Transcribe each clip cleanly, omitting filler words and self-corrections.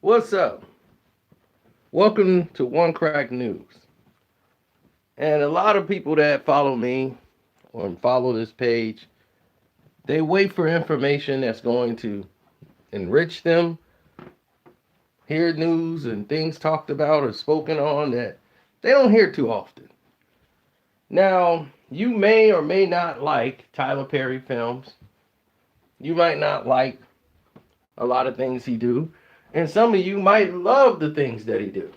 What's up? Welcome to Onecraknews. And a lot of people that follow me or follow this page, they wait for information that's going to enrich them, hear news and things talked about or spoken on that they don't hear too often. Now, you may or may not like Tyler Perry films. You might not like a lot of things he do, and some of you might love the things that he do.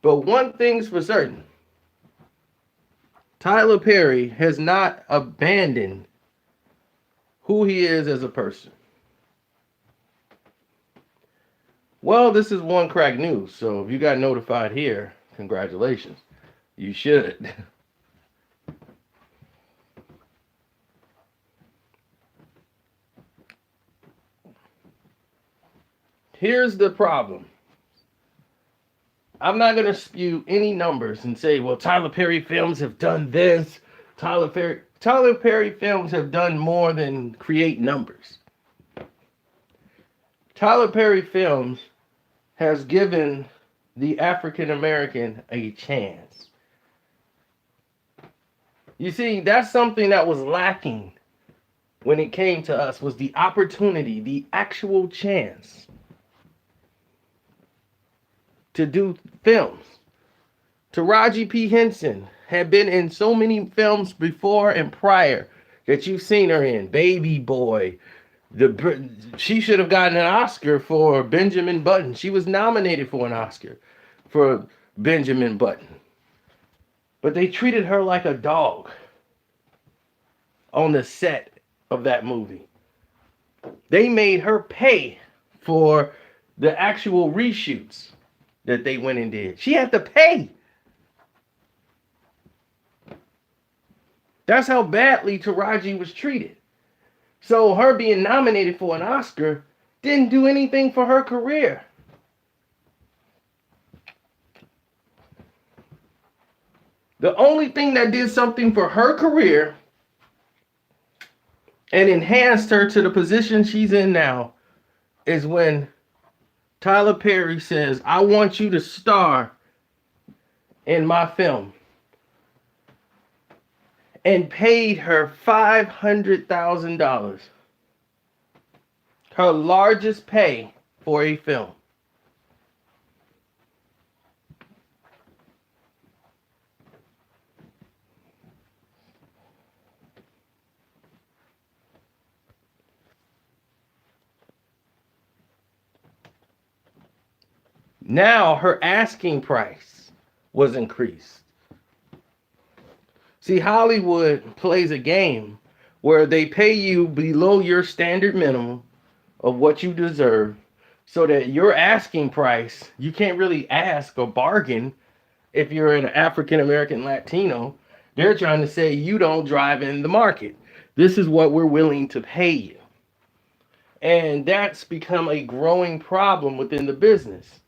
But one thing's for certain, Tyler Perry has not abandoned who he is as a person. Well, this is One Crack News, so if you got notified here, congratulations. You should. Here's the problem. I'm not going to spew any numbers and say, well, Tyler Perry films have done this. Tyler Perry films have done more than create numbers. Tyler Perry films has given the African American a chance. You see, that's something that was lacking when it came to us, was the opportunity, the actual chance to do films. Taraji P. Henson had been in so many films before and prior that you've seen her in. Baby Boy. She should have gotten an Oscar for Benjamin Button. She was nominated for an Oscar for Benjamin Button. But they treated her like a dog on the set of that movie. They made her pay for the actual reshoots that they went and did. She had to pay. That's how badly Taraji was treated. So her being nominated for an Oscar didn't do anything for her career. The only thing that did something for her career and enhanced her to the position she's in now is when Tyler Perry says, I want you to star in my film, and paid her $500,000, her largest pay for a film. Now her asking price was increased. See, Hollywood plays a game where they pay you below your standard minimum of what you deserve so that your asking price, you can't really ask or bargain if you're an African American Latino. They're trying to say you don't drive in the market. This is what we're willing to pay you. And that's become a growing problem within the business.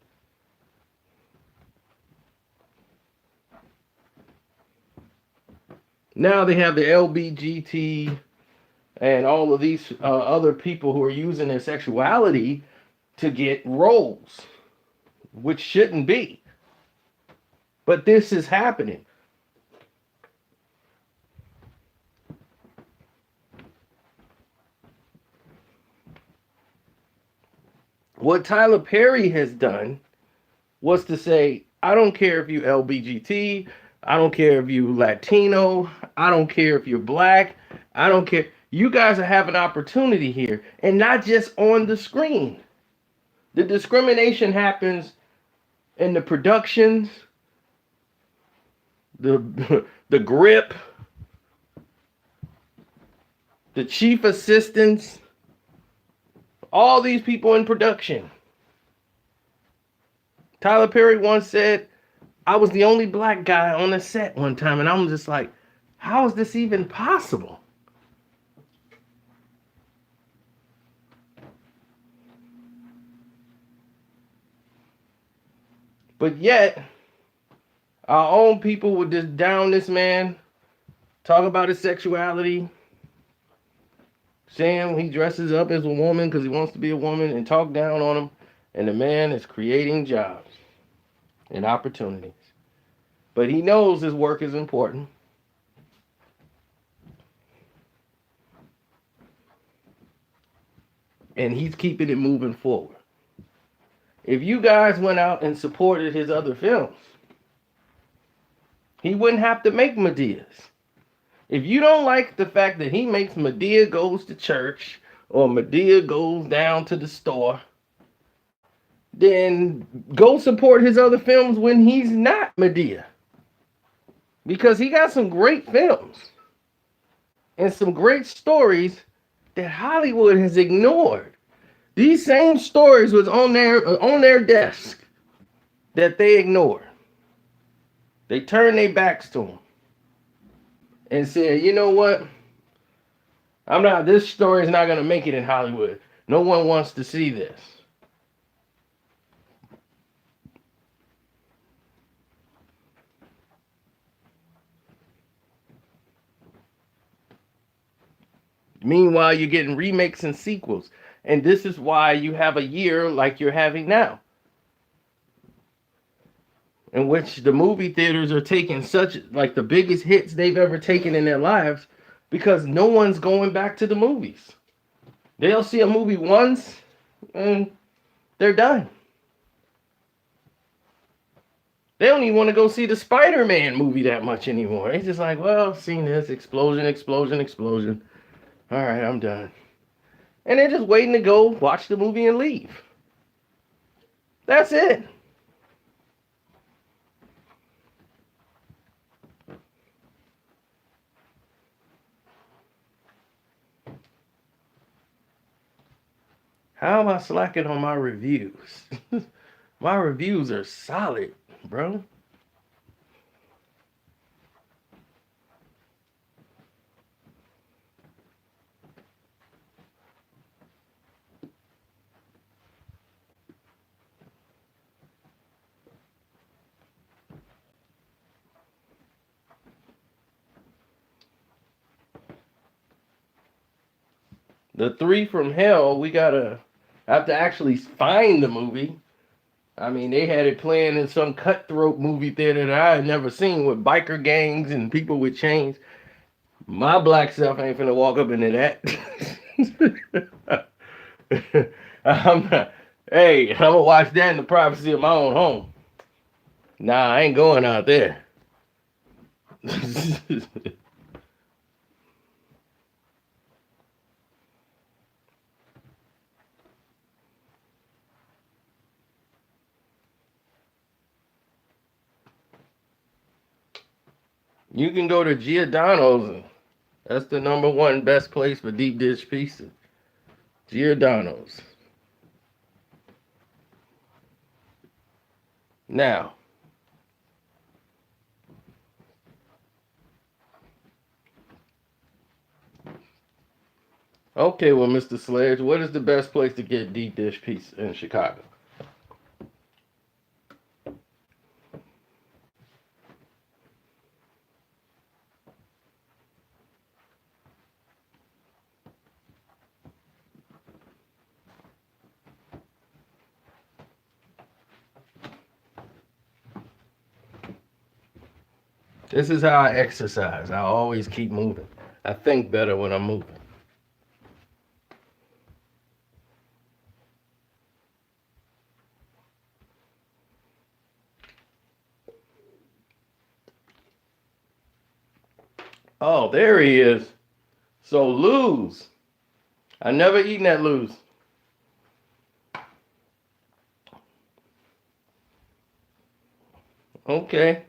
Now they have the LBGT and all of these other people who are using their sexuality to get roles, which shouldn't be. But this is happening. What Tyler Perry has done was to say, I don't care if you LBGT, I don't care if you Latino, I don't care if you're black, I don't care. You guys have an opportunity here, and not just on the screen. The discrimination happens in the productions, the the grip, the chief assistants, all these people in production. Tyler Perry once said, I was the only black guy on the set one time, and I'm just like, how is this even possible? But yet, our own people would just down this man, talk about his sexuality, Sam, he dresses up as a woman because he wants to be a woman and talk down on him. And the man is creating jobs and opportunities. But he knows his work is important. And he's keeping it moving forward. If you guys went out and supported his other films, he wouldn't have to make Medea's. If you don't like the fact that he makes Madea goes to church or Madea goes down to the store, then go support his other films when he's not Madea. Because he got some great films and some great stories that Hollywood has ignored. These same stories was on their desk that they ignored. They turned their backs to him and said, you know what? This story is not going to make it in Hollywood. No one wants to see this. Meanwhile, you're getting remakes and sequels. And this is why you have a year like you're having now, in which the movie theaters are taking like the biggest hits they've ever taken in their lives because no one's going back to the movies. They'll see a movie once and they're done. They don't even want to go see the Spider-Man movie that much anymore. It's just like, well, I've seen this explosion. All right, I'm done. And they're just waiting to go watch the movie and leave. That's it. How am I slacking on my reviews? My reviews are solid, bro. The Three from Hell, we gotta have to actually find the movie. I mean, they had it playing in some cutthroat movie theater that I had never seen with biker gangs and people with chains. My black self ain't finna walk up into that. I'm not, hey, I'm gonna watch that in the privacy of my own home. Nah, I ain't going out there. You can go to Giordano's. That's the #1 best place for deep dish pizza. Giordano's. Now, okay, well, Mr. Sledge, what is the best place to get deep dish pizza in Chicago? This is how I exercise. I always keep moving. I think better when I'm moving. Oh, there he is. So Lou's. I never eaten at Lou's. Okay.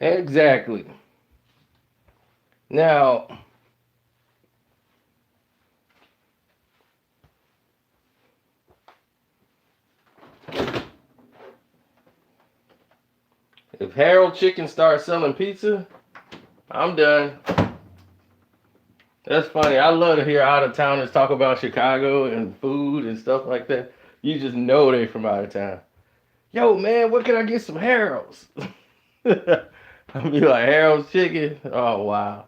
Exactly. Now, if Harold Chicken starts selling pizza, I'm done. That's funny. I love to hear out of towners talk about Chicago and food and stuff like that. You just know they from out of town. Yo, man, where can I get some Harold's? I'll be like Harold's Chicken. Oh wow.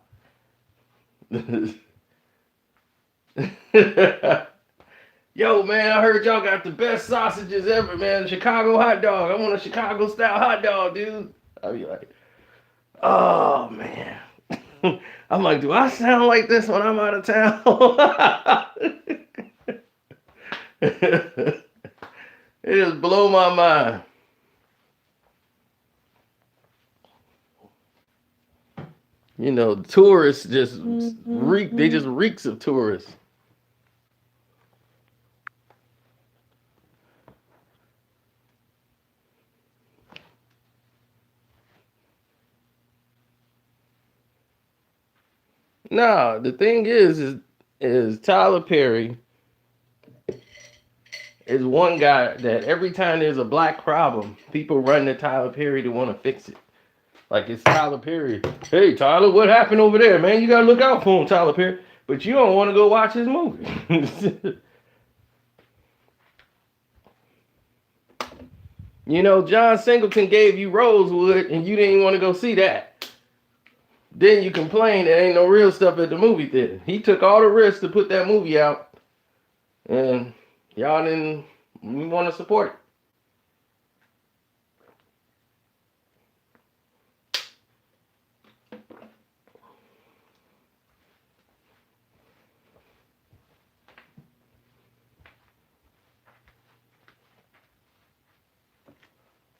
Yo, man, I heard y'all got the best sausages ever, man. Chicago hot dog. I want a Chicago style hot dog, dude. I'll be like, oh man. I'm like, do I sound like this when I'm out of town? It just blow my mind. You know, tourists just reek. They just reeks of tourists. Nah, the thing is Tyler Perry is one guy that every time there's a black problem, people run to Tyler Perry to want to fix it. Like it's Tyler Perry. Hey Tyler, what happened over there, man? You gotta look out for him, Tyler Perry. But you don't want to go watch his movie. You know, John Singleton gave you Rosewood, and you didn't want to go see that. Then you complain there ain't no real stuff at the movie theater. He took all the risks to put that movie out, and y'all didn't want to support it.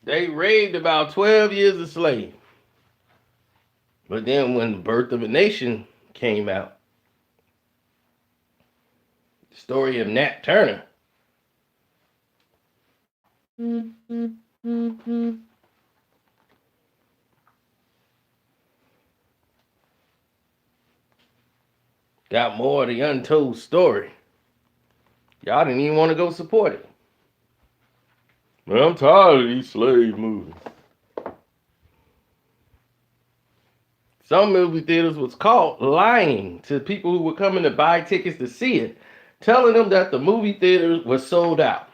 They raved about 12 years a slave. But then when The Birth of a Nation came out, the story of Nat Turner, got more of the untold story. Y'all didn't even want to go support it. Man, I'm tired of these slave movies. Some movie theaters was caught lying to people who were coming to buy tickets to see it, telling them that the movie theater was sold out.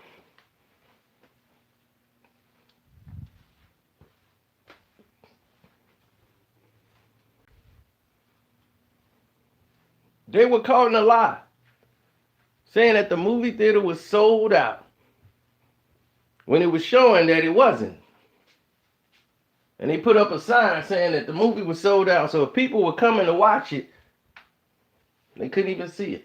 They were caught in a lie, saying that the movie theater was sold out when it was showing that it wasn't. And they put up a sign saying that the movie was sold out, so if people were coming to watch it, they couldn't even see it.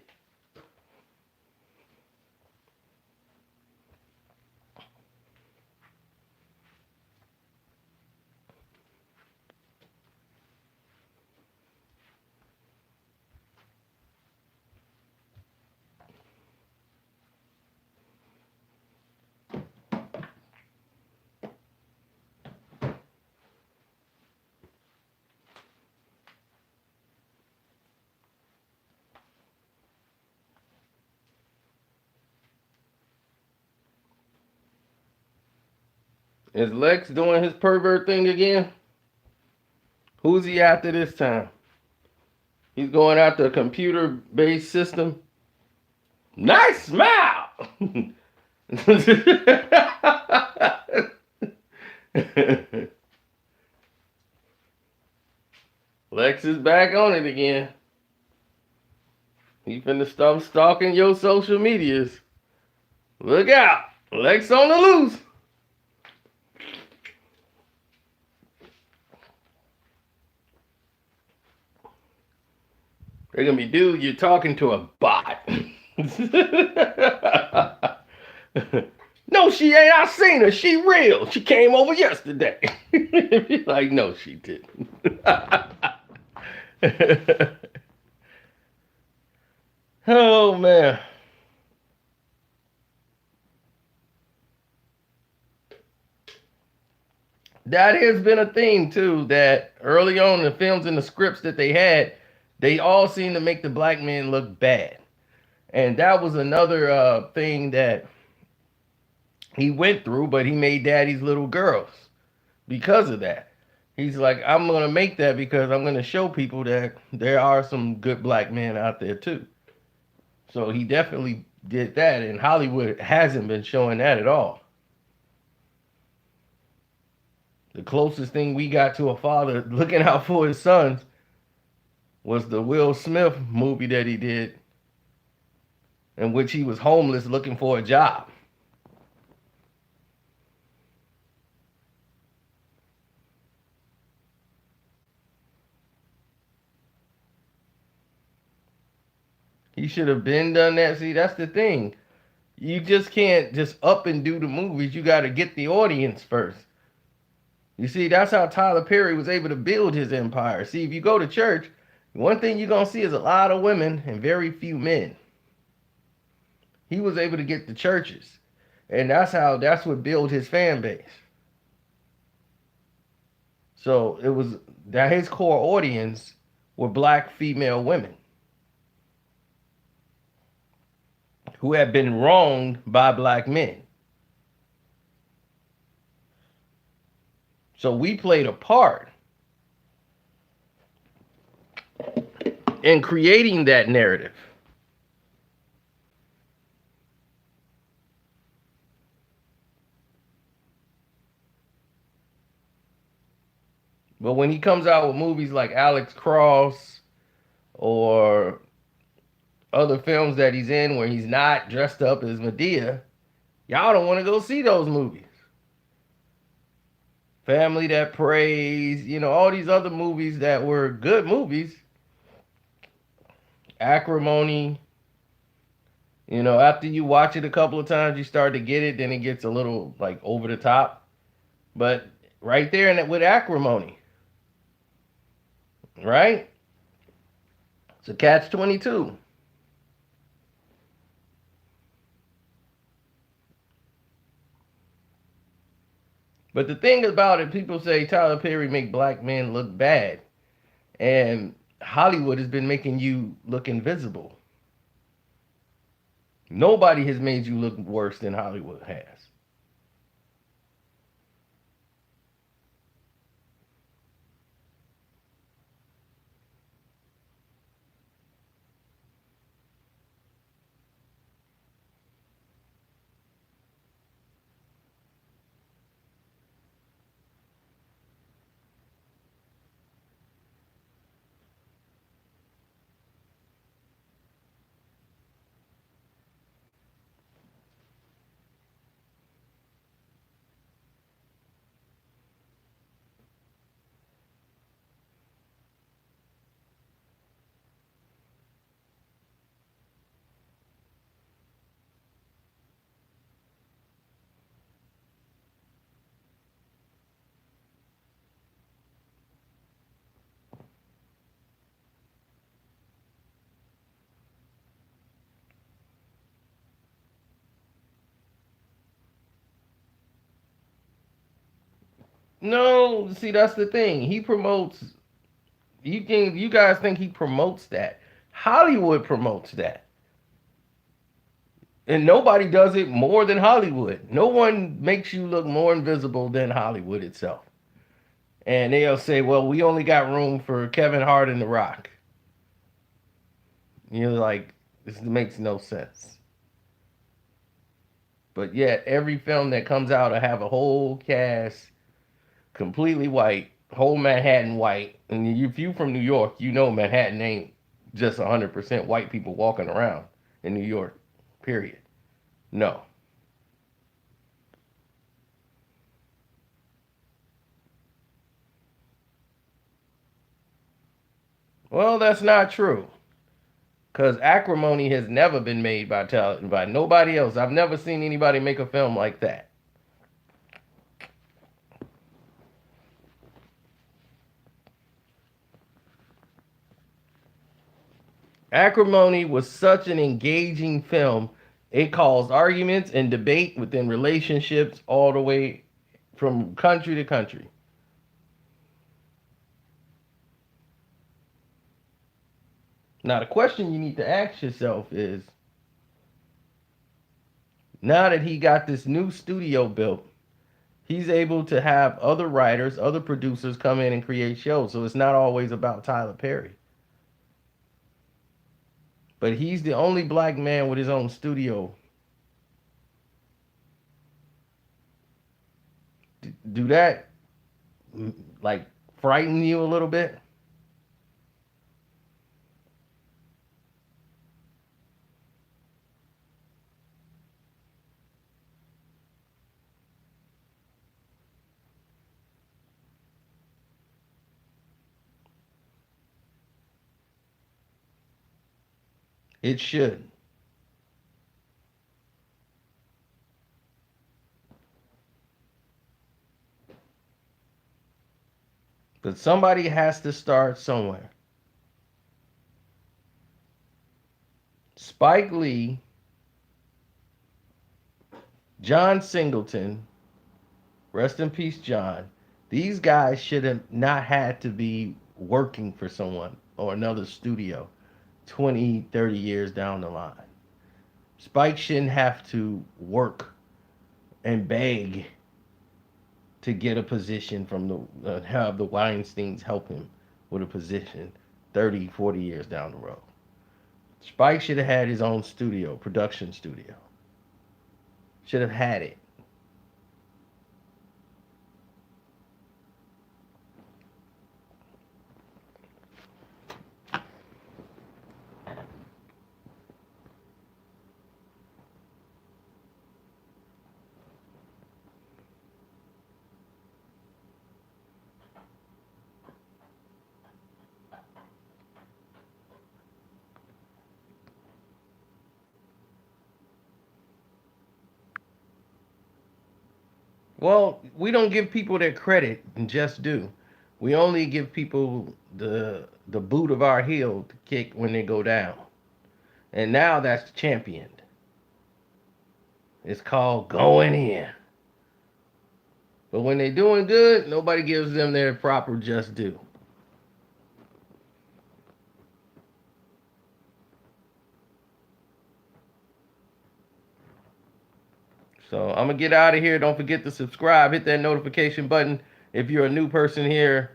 Is Lex doing his pervert thing again? Who's he after this time? He's going after a computer-based system. Nice smile! Lex is back on it again. He finna stop stalking your social medias. Look out! Lex on the loose. They're gonna be, dude, you're talking to a bot. No, she ain't. I seen her. She real. She came over yesterday. Like, no, she didn't. Oh man. That has been a theme too, that early on in the films and the scripts that they had, they all seem to make the black men look bad. And that was another thing that he went through, but he made daddy's little girls because of that. He's like, I'm gonna make that because I'm gonna show people that there are some good black men out there too. So he definitely did that, and Hollywood hasn't been showing that at all. The closest thing we got to a father looking out for his sons was the Will Smith movie that he did, in which he was homeless looking for a job. He should have been done that. See, that's the thing. You just can't just up and do the movies. You got to get the audience first. You see, that's how Tyler Perry was able to build his empire. See, if you go to church, one thing you're going to see is a lot of women and very few men. He was able to get the churches. And that's what built his fan base. So it was that his core audience were black female women who had been wronged by black men. So we played a part in creating that narrative. But when he comes out with movies like Alex Cross or other films that he's in where he's not dressed up as Medea, y'all don't want to go see those movies. Family That Prays, all these other movies that were good movies. Acrimony, after you watch it a couple of times, you start to get it, then it gets a little like over the top. But right there in it with Acrimony, right? It's a catch 22. But the thing about it, people say Tyler Perry make black men look bad, and Hollywood has been making you look invisible. Nobody has made you look worse than Hollywood has. No, see that's the thing. He promotes. You guys think he promotes that? Hollywood promotes that, and nobody does it more than Hollywood. No one makes you look more invisible than Hollywood itself. And they'll say, "Well, we only got room for Kevin Hart and The Rock." You're like, this makes no sense. But yet, every film that comes out will have a whole cast completely white, whole Manhattan white. And if you from New York, you know Manhattan ain't just 100% white people walking around in New York, period. No. Well, that's not true. Because Acrimony has never been made by nobody else. I've never seen anybody make a film like that. Acrimony was such an engaging film. It caused arguments and debate within relationships all the way from country to country. Now, the question you need to ask yourself is now that he got this new studio built, he's able to have other writers, other producers come in and create shows. So it's not always about Tyler Perry. But he's the only black man with his own studio. Do that. like frighten you a little bit? It should. But somebody has to start somewhere. Spike Lee, John Singleton, rest in peace, John. These guys should have not had to be working for someone or another studio 20, 30 years down the line. Spike shouldn't have to work and beg to get a position from have the Weinsteins help him with a position 30, 40 years down the road. Spike should have had his own studio, production studio. Should have had it. Well, we don't give people their credit and just do. We only give people the boot of our heel to kick when they go down. And now that's championed. It's called going in. But when they're doing good, nobody gives them their proper just due. So I'm gonna get out of here. Don't forget to subscribe. Hit that notification button. If you're a new person here,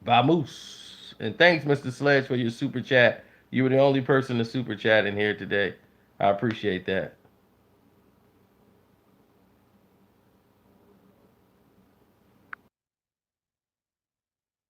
Vamoose. And thanks, Mr. Sledge, for your super chat. You were the only person to super chat in here today. I appreciate that.